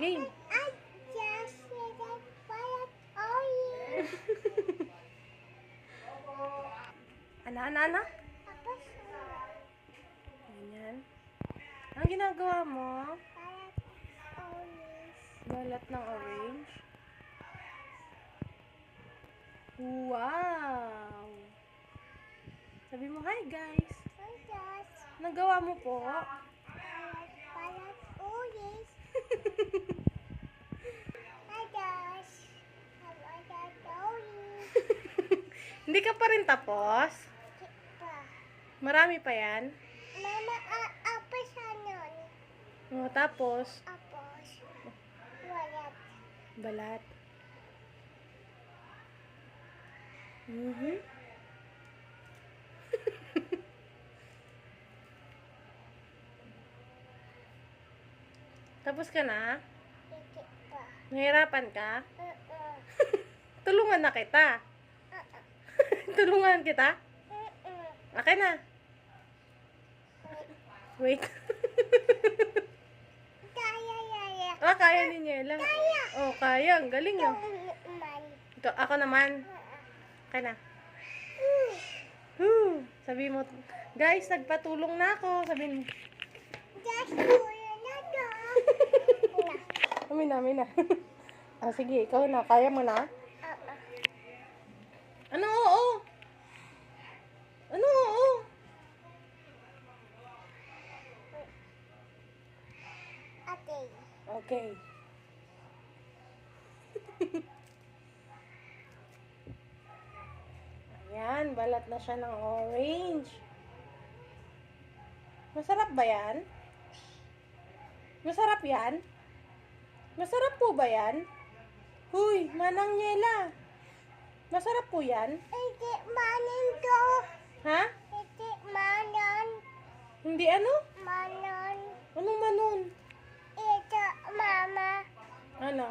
Game. I just said that violet orange. Ana? Tapos Ganyan. Ang ginagawa mo? violet orange. Balat ng orange. Wow! Sabi mo, hi guys! I just Nagawa mo po? violet orange. I just violet orange. Hindi ka pa rin tapos? Pa. Marami pa yan? Mama, apa siya nun? O, tapos, Tapos, violet. balat. Mhm. Tapos ka na? Hindi pa. Nahirapan ka? Uh-uh. Tulungan na kita. Tulungan kita? Uh-uh. Akin na. Wait. Kaya. Kaya ni Niela. Kaya. Oh, kaya. Ang galing yun. Man. Ito, ako naman. Akin na. Sabi mo, guys, nagpatulong na ako. Sabi mo. Just kuya na to. Amin na. Sige, ikaw na. Kaya mo na? Ano oo? Ano oo? Okay. Okay. Ayan, balat na siya ng orange. Masarap ba yan? Masarap yan? Masarap po ba yan? Huy, Manang Niela. Masarap po yan? Hindi manin to. Ha? Hindi manon. Hindi ano? Manon. Anong manon? Ito mama. Ano?